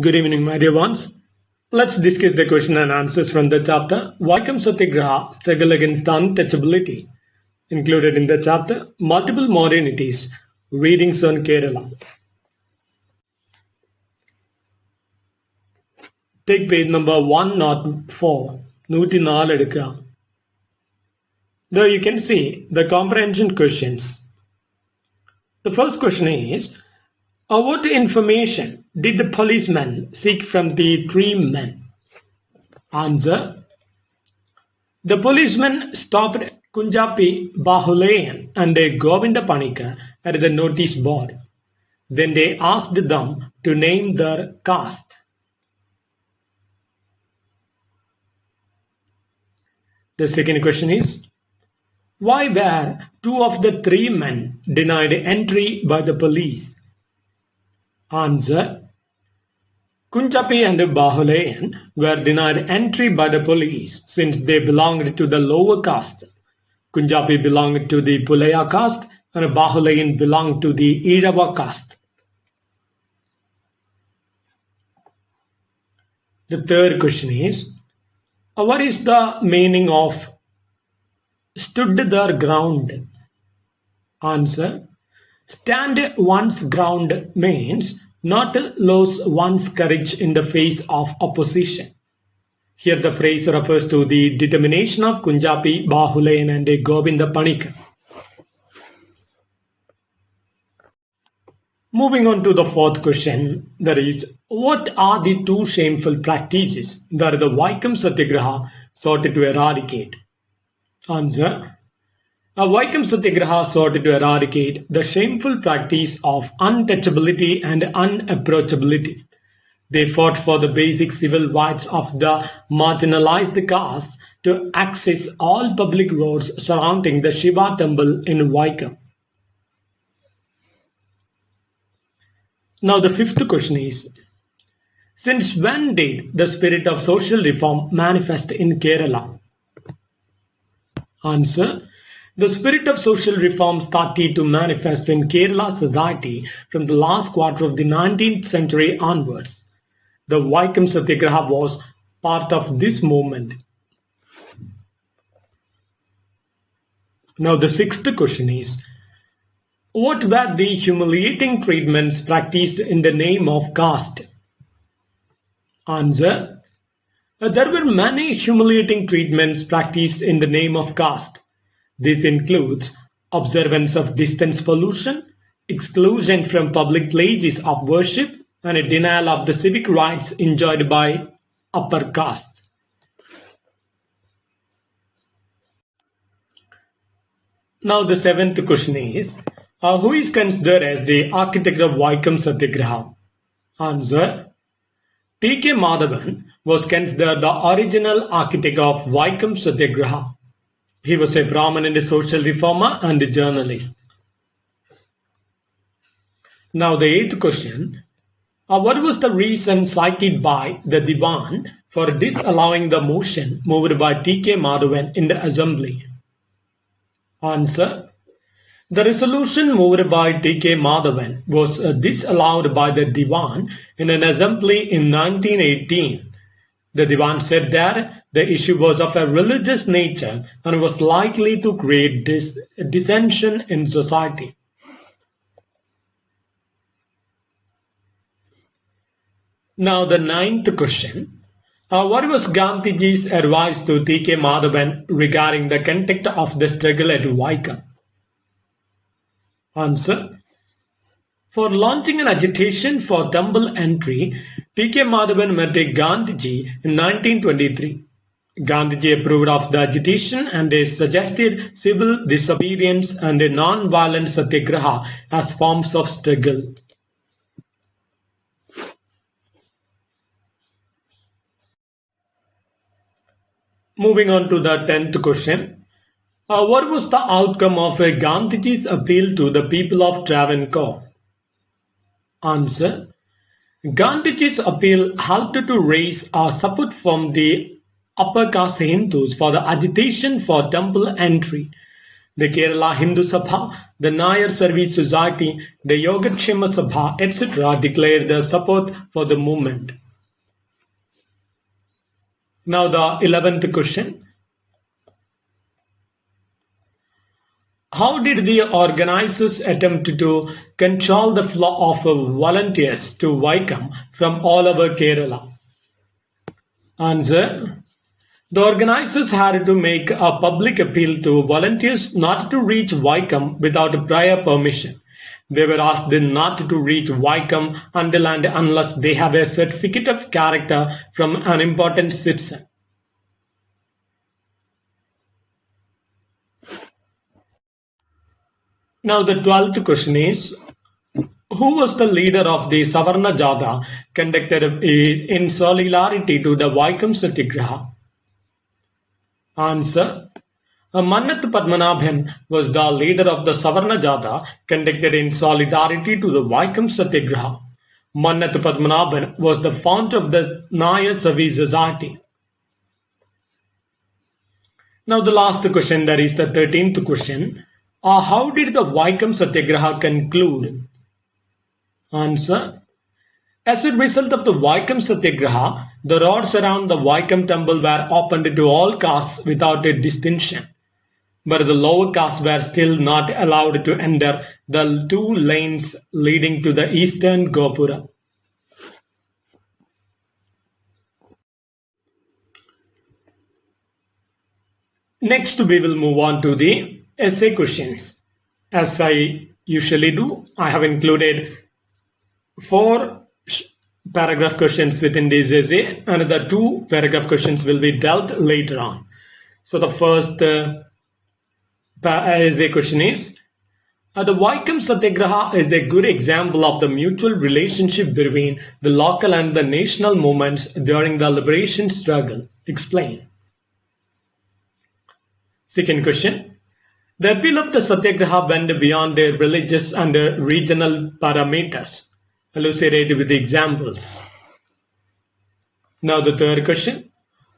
Good evening, my dear ones. Let's discuss the question and answers from the chapter Vaikom Satyagraha Struggle Against Untouchability. Included in the chapter Multiple Modernities, Readings on Kerala. Take page number 104, 104 എടുക്കുക. There you can see the comprehension questions. The first question is, what information did the policeman seek from the three men? Answer. The policeman stopped Kunjapi Bahulayan and Govinda Panika at the notice board. Then they asked them to name their caste. The second question is, why were two of the three men denied entry by the police? Answer. Kunjapi and Bahulayan were denied entry by the police since they belonged to the lower caste. Kunjapi belonged to the Pulaya caste and Bahulayan belonged to the Irava caste. The third question is, what is the meaning of stood their ground? Answer. Stand one's ground means not lose one's courage in the face of opposition. Here the phrase refers to the determination of Kunjapi, Bahulayan and Govinda Panika. Moving on to the fourth question, that is, what are the two shameful practices that the Vaikom Satyagraha sought to eradicate? Answer. Vaikom Satyagraha sought to eradicate the shameful practice of untouchability and unapproachability. They fought for the basic civil rights of the marginalized caste to access all public roads surrounding the Shiva temple in Vaikom. Now the fifth question is, since when did the spirit of social reform manifest in Kerala? Answer. The spirit of social reform started to manifest in Kerala society from the last quarter of the 19th century onwards. The Vaikom Satyagraha was part of this movement. Now the sixth question is, what were the humiliating treatments practiced in the name of caste? Answer. There were many humiliating treatments practiced in the name of caste. This includes observance of distance pollution, exclusion from public places of worship, and a denial of the civic rights enjoyed by upper castes. Now the seventh question is, who is considered as the architect of Vaikom Satyagraha? Answer. T.K. Madhavan was considered the original architect of Vaikom Satyagraha. He was a prominent social reformer and journalist. Now the eighth question, what was the reason cited by the Diwan for disallowing the motion moved by T.K. Madhavan in the assembly? Answer. The resolution moved by T.K. Madhavan was disallowed by the Diwan in an assembly in 1918. The Diwan said that the issue was of a religious nature and was likely to create dissension in society. Now the ninth question. What was Gandhiji's advice to T.K. Madhavan regarding the conduct of the struggle at Vaikom? Answer. For launching an agitation for temple entry, T.K. Madhavan met Gandhiji in 1923. Gandhiji approved of the agitation and suggested civil disobedience and a non-violent satyagraha as forms of struggle. Moving on to the 10th question. What was the outcome of Gandhiji's appeal to the people of Travancore? Answer. Gandhiji's appeal helped to raise support from the upper caste Hindus for the agitation for temple entry. the Kerala Hindu Sabha, the Nayar Service Society, the Yogatshema Sabha, etc. declared their support for the movement. Now the 11th question. How did the organizers attempt to control the flow of volunteers to Vaikom from all over Kerala? Answer. The organizers had to make a public appeal to volunteers not to reach Vaikom without prior permission. They were asked not to reach Vaikom until and unless they have a certificate of character from an important citizen. Now the 12th question is, who was the leader of the Savarna Jatha conducted in solidarity to the Vaikom Satyagraha? Answer. Mannathu Padmanabhan was the leader of the Savarna Jatha conducted in solidarity to the Vaikom Satyagraha. Mannathu Padmanabhan was the founder of the Nayar Service Society. Now the last question, that is the 13th question. How did the Vaikom Satyagraha conclude? Answer. As a result of the Vaikom Satyagraha, the roads around the Vaikom temple were opened to all castes without a distinction. But the lower castes were still not allowed to enter the 2 lanes leading to the eastern Gopura. Next, we will move on to the essay questions. As I usually do, I have included 4 paragraph questions within this essay, and the 2 paragraph questions will be dealt later on. So the first essay question is, the Vaikom Satyagraha is a good example of the mutual relationship between the local and the national movements during the liberation struggle. Explain. Second question. The appeal of the Satyagraha went beyond their religious and regional parameters. Elucidate with examples. Now the third question.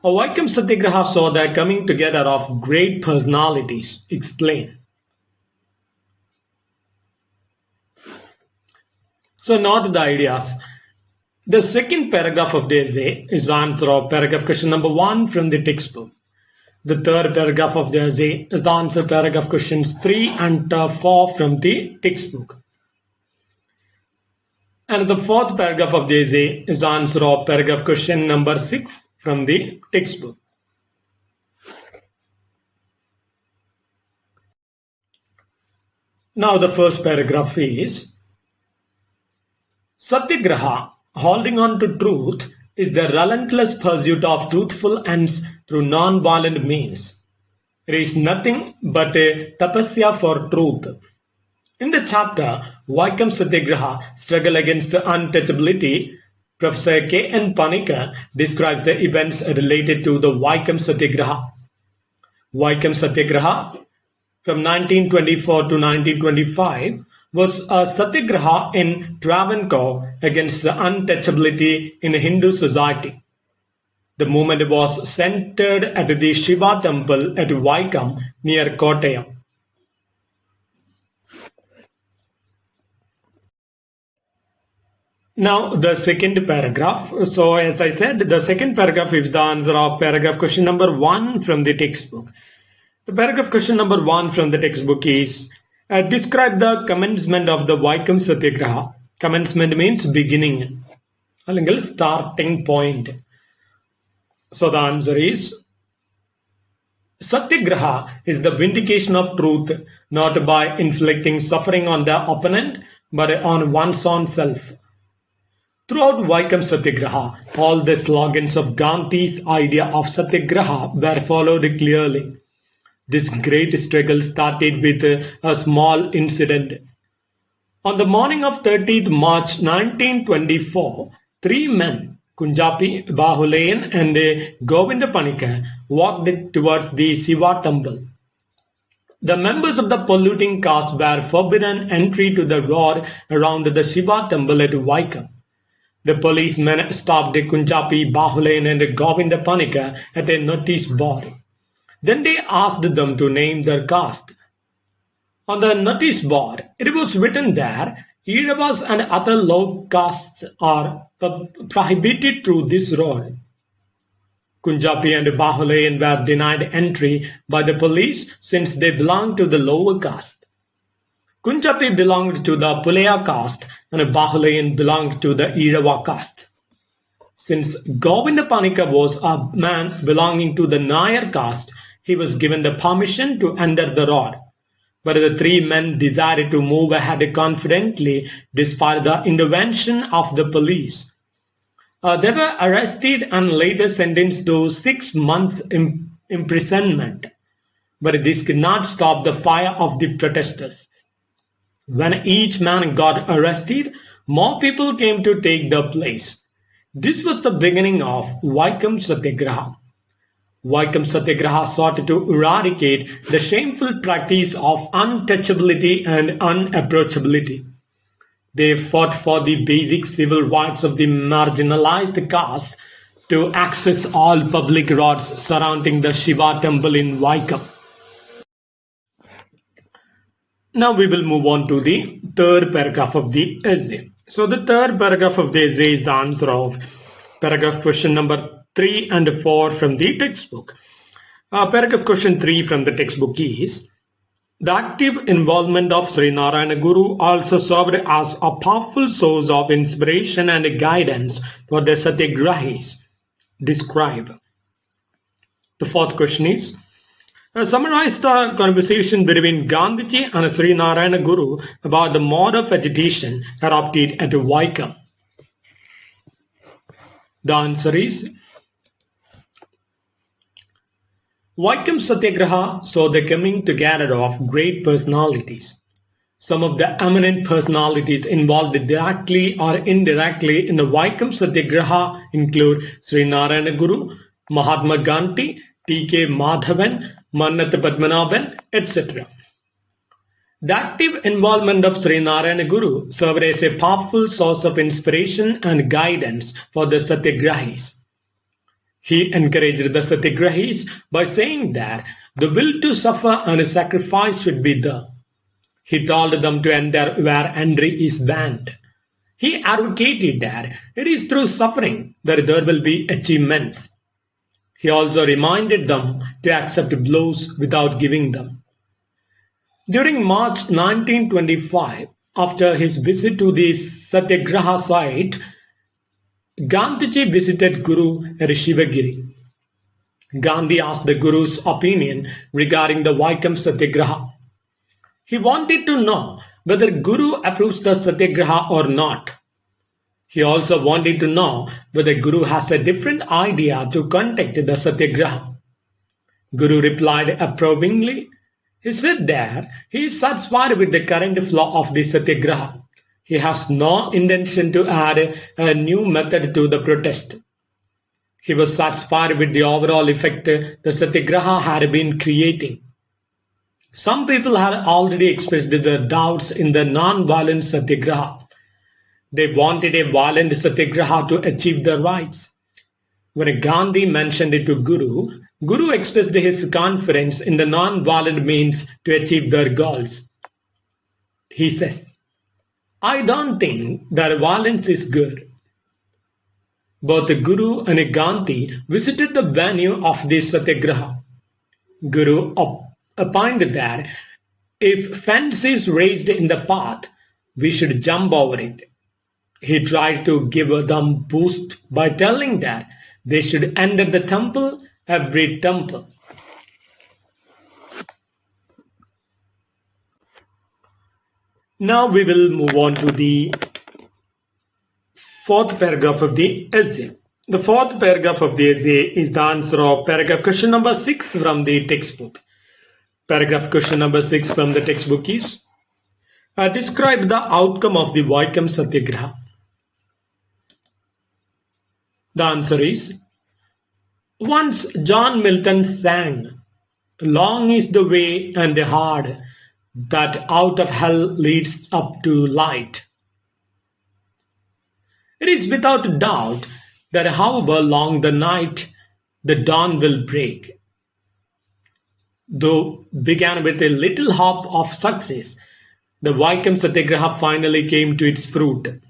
A Vaikom Satyagraha saw the coming together of great personalities. Explain. So note the ideas. The second paragraph of the essay is answer of paragraph question number 1 from the textbook. The third paragraph of the essay is the answer paragraph questions 3 and 4 from the textbook. And the fourth paragraph of the essay is the answer of paragraph question number 6 from the textbook. Now the first paragraph is, Satyagraha, holding on to truth, is the relentless pursuit of truthful ends through non-violent means. It is nothing but a tapasya for truth. In the chapter Vaikom Satyagraha, Struggle Against Untouchability, Professor K.N. Panikar describes the events related to the Vaikom Satyagraha. Vaikom Satyagraha from 1924 to 1925 was a Satyagraha in Travancore against the untouchability in Hindu society. The movement was centered at the Shiva temple at Vaikom near Kottayam. Now the second paragraph. So as I said, the second paragraph is the answer of paragraph question number 1 from the textbook. The paragraph question number 1 from the textbook is, describe the commencement of the Vaikom Satyagraha. Commencement means beginning, അല്ലെങ്കിൽ starting point. So the answer is, Satyagraha is the vindication of truth, not by inflicting suffering on the opponent, but on one's own self. Throughout Vaikom Satyagraha, all the slogans of Gandhi's idea of Satyagraha were followed clearly. This great struggle started with a small incident. On the morning of 30th March 1924, 3 men, Kunjapi, Bahulayan and Govinda Panikar, walked towards the Shiva temple. The members of the polluting caste were forbidden entry to the road around the Shiva temple at Vaikom. The policemen stopped Kunjapi, Bahulayan and Govinda Panikar at a notice board. Then they asked them to name their caste. On the notice board, it was written there, Iravas and other low castes are prohibited through this road. Kunjabi and Bahulayan were denied entry by the police since they belonged to the lower caste. Kunjabi belonged to the Pulaya caste and Bahulayan belonged to the Irava caste. Since Govinda Panika was a man belonging to the Nayar caste, he was given the permission to enter the road. But the three men decided to move ahead confidently despite the intervention of the police. They were arrested and later sentenced to 6 months imprisonment. But this could not stop the fire of the protesters. When each man got arrested, more people came to take their place. This was the beginning of Vaikom Satyagraha. Vaikom Satyagraha sought to eradicate the shameful practice of untouchability and unapproachability. They fought for the basic civil rights of the marginalized castes to access all public roads surrounding the Shiva temple in Vaikom. Now we will move on to the third paragraph of the essay. So the third paragraph of the essay is the answer of paragraph question number 3 and 4 from the textbook. Paragraph question 3 from the textbook is, the active involvement of Sri Narayana Guru also served as a powerful source of inspiration and guidance for the Satyagrahis. Describe. The fourth question is, summarize the conversation between Gandhiji and Sri Narayana Guru about the mode of agitation adopted at Vaikom. The answer is, Vaikom Satyagraha saw the coming together of great personalities. Some of the eminent personalities involved directly or indirectly in the Vaikom Satyagraha include Sri Narayana Guru, Mahatma Gandhi, T.K. Madhavan, Mannat Padmanabhan, etc. The active involvement of Sri Narayana Guru served as a powerful source of inspiration and guidance for the Satyagrahis. He encouraged the Satyagrahis by saying that the will to suffer and sacrifice should be there. He told them to enter where entry is banned. He advocated that it is through suffering that there will be achievements. He also reminded them to accept blows without giving them. During March 1925, after his visit to the Satyagraha site, Gandhiji visited Guru at Shivagiri. Gandhi asked the Guru's opinion regarding the Vaikom Satyagraha. He wanted to know whether Guru approves the Satyagraha or not. He also wanted to know whether Guru has a different idea to conduct the Satyagraha. Guru replied approvingly. He said that he is satisfied with the current flow of the Satyagraha. He has no intention to add a new method to the protest. He was satisfied with the overall effect the Satyagraha had been creating. Some people had already expressed their doubts in the non-violent Satyagraha. They wanted a violent Satyagraha to achieve their rights. When Gandhi mentioned it to Guru, Guru expressed his confidence in the non-violent means to achieve their goals. He says, I don't think that violence is good. Both the Guru and Gandhi visited the venue of the Satyagraha. Guru opined that if fence is raised in the path, we should jump over it. He tried to give them boost by telling that they should enter the temple every temple. Now we will move on to the fourth paragraph of the essay. The fourth paragraph of the essay is the answer of paragraph question number 6 from the textbook. Paragraph question number 6 from the textbook is, describe the outcome of the Vaikom Satyagraha. The answer is, once John Milton sang, long is the way and hard that out of hell leads up to light. It is without doubt that however long the night, the dawn will break. Though began with a little hope of success, the Vaikom Satyagraha finally came to its fruit.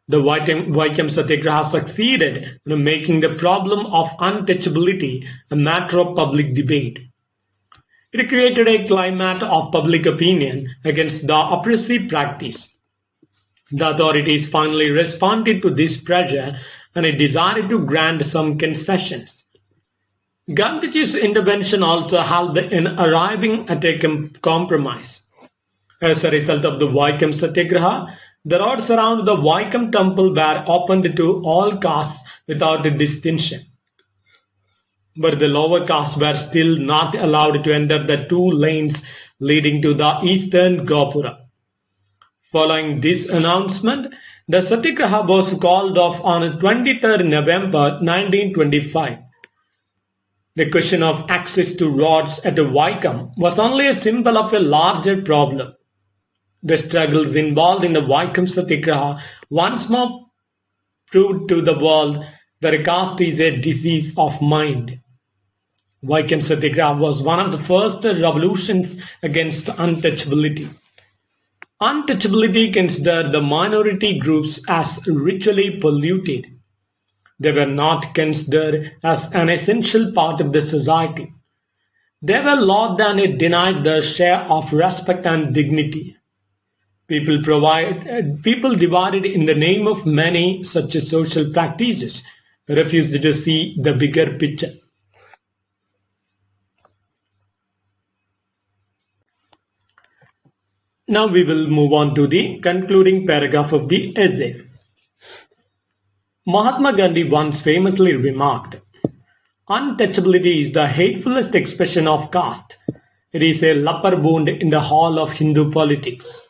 The Vaikom Satyagraha succeeded in making the problem of untouchability a matter of public debate. It created a climate of public opinion against the oppressive practice. The authorities finally responded to this pressure and decided to grant some concessions. Gandhiji's intervention also helped in arriving at a compromise. As a result of the Vaikom Satyagraha, the roads around the Vaikom temple were opened to all castes without a distinction. But the lower castes were still not allowed to enter the two lanes leading to the eastern Gopura. Following this announcement, the Satyagraha was called off on 23rd November 1925. The question of access to roads at Vaikom was only a symbol of a larger problem. The struggles involved in the Vaikom Satyagraha once more proved to the world that caste is a disease of mind. Vaikom Satyagraha was one of the first revolutions against untouchability. Untouchability considered the minority groups as ritually polluted. They were not considered as an essential part of the society. They were lower than it denied their share of respect and dignity. People divided in the name of many such social practices refused to see the bigger picture. Now we will move on to the concluding paragraph of the essay. Mahatma Gandhi once famously remarked, "Untouchability is the hatefulest expression of caste. It is a leper wound in the hall of Hindu politics."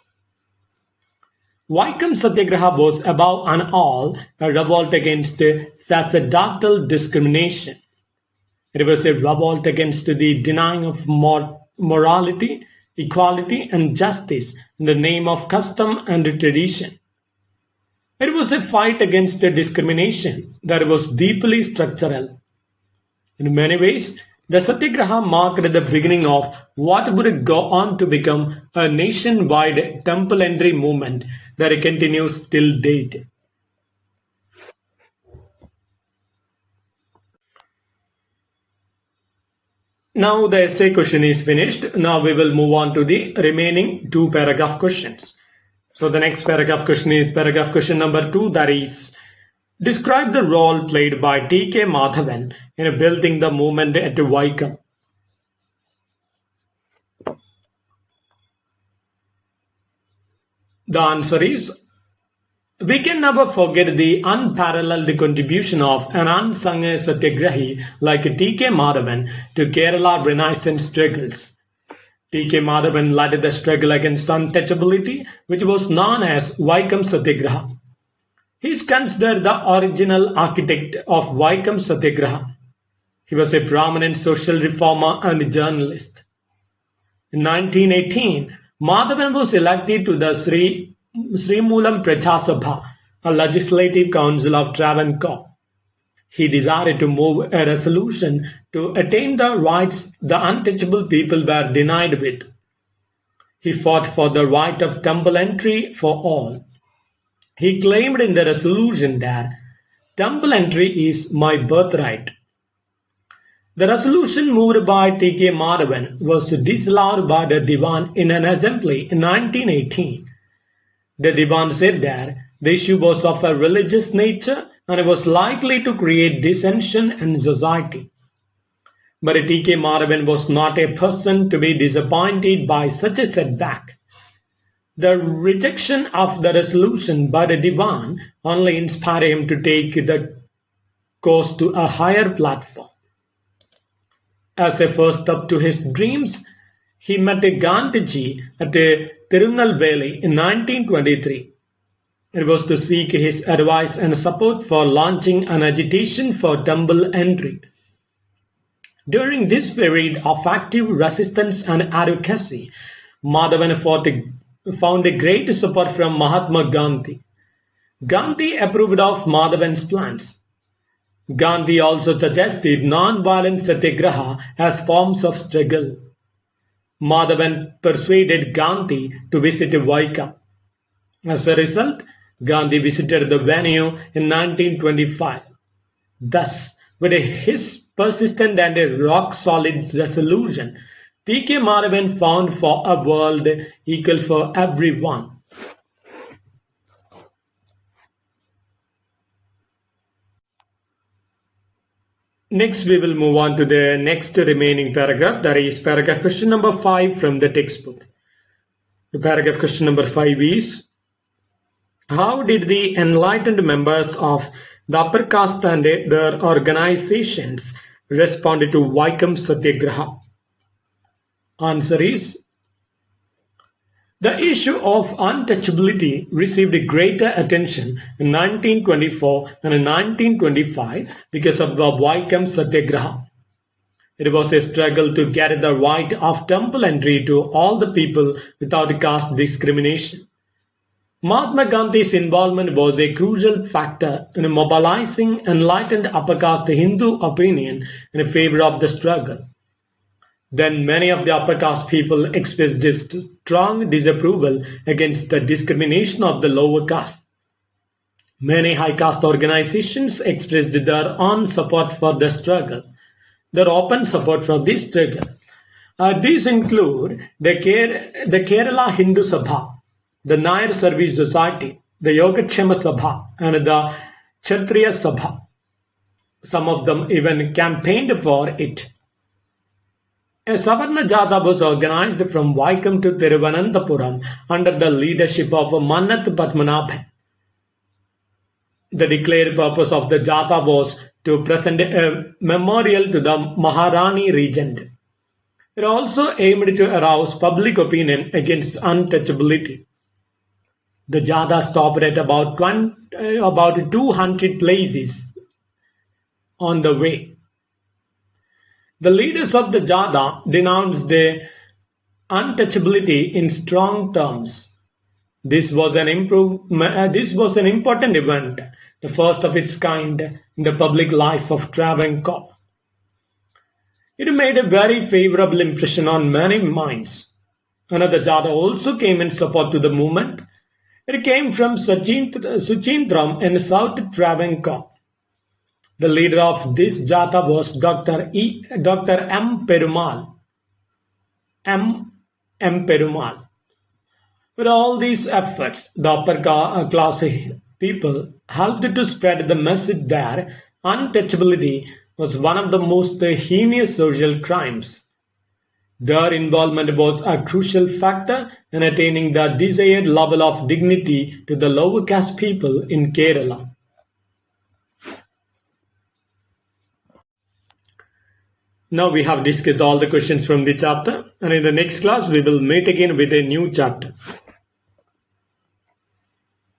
Vaikom Satyagraha was above and all a revolt against sacerdotal discrimination. It was a revolt against the denying of morality, equality and justice in the name of custom and tradition. It was a fight against a discrimination that was deeply structural. In many ways, the Satyagraha marked the beginning of what would go on to become a nationwide temple entry movement that continues till date. Now the essay question is finished. Now we will move on to the remaining two paragraph questions. So the next paragraph question is paragraph question number 2, that is, describe the role played by T.K. Madhavan in building the movement at Vaikom. The answer is, we can never forget the unparalleled contribution of an unsung Satyagrahi like T.K. Madhavan to Kerala Renaissance struggles. T.K. Madhavan led the struggle against untouchability, which was known as Vaikom Satyagraha. He is considered the original architect of Vaikom Satyagraha. He was a prominent social reformer and journalist. In 1918, Madhavan was elected to the Srimulam Prajasabha, a legislative council of Travancore. He desired to move a resolution to attain the rights the untouchable people were denied with. He fought for the right of temple entry for all. He claimed in the resolution that temple entry is my birthright. The resolution moved by T.K. Madhavan was disallowed by the Diwan in an assembly in 1918. The Diwan said that the issue was of a religious nature and was likely to create dissension in society. But T.K. Madhavan was not a person to be disappointed by such a setback. The rejection of the resolution by the Diwan only inspired him to take the course to a higher platform. As a first step to his dreams, he met Gandhiji at Tirunelveli in 1923. It was to seek his advice and support for launching an agitation for temple entry. During this period of active resistance and advocacy, Madhavan found a great support from Mahatma Gandhi. Gandhi approved of Madhavan's plans. Gandhi also suggested non-violent Satyagraha as forms of struggle. Madhavan persuaded Gandhi to visit Vaikom. As a result, Gandhi visited the venue in 1925. Thus, with his persistent and a rock-solid resolution, P.K. Madhavan found for a world equal for everyone. Next, we will move on to the next remaining paragraph. That is paragraph question number 5 from the textbook. The paragraph question number 5 is, how did the enlightened members of the upper caste and their organizations respond to Vaikom Satyagraha? Answer is, the issue of untouchability received greater attention in 1924 and 1925 because of the Vaikom Satyagraha. It was a struggle to get the right of temple entry to all the people without caste discrimination. Mahatma Gandhi's involvement was a crucial factor in mobilizing enlightened upper caste Hindu opinion in favor of the struggle. Then many of the upper caste people expressed strong disapproval against the discrimination of the lower caste. Many high caste organizations expressed their own support for the struggle, their open support for this struggle. These include the Kerala Hindu Sabha, the Nair Service Society, the Yogakshema Sabha, and the Kshatriya Sabha. Some of them even campaigned for it. A Savarna Jatha was organized from Vaikom to Thiruvananthapuram under the leadership of Mannat Padmanabhan. The declared purpose of the Jatha was to present a memorial to the Maharani Regent. It also aimed to arouse public opinion against untouchability. The Jatha stopped at about 200 places on the way. The leaders of the Jatha denounced the untouchability in strong terms. This was an important event, the first of its kind in the public life of Travancore. It made a very favorable impression on many minds. Another Jatha also came in support to the movement. It came from Suchintram in South Travancore. The leader of this Jatha was Dr. M. Perumal. M. Perumal. With all these efforts, the upper class people helped to spread the message that untouchability was one of the most heinous social crimes. Their involvement was a crucial factor in attaining the desired level of dignity to the lower caste people in Kerala. Now we have discussed all the questions from the chapter, and in the next class we will meet again with a new chapter.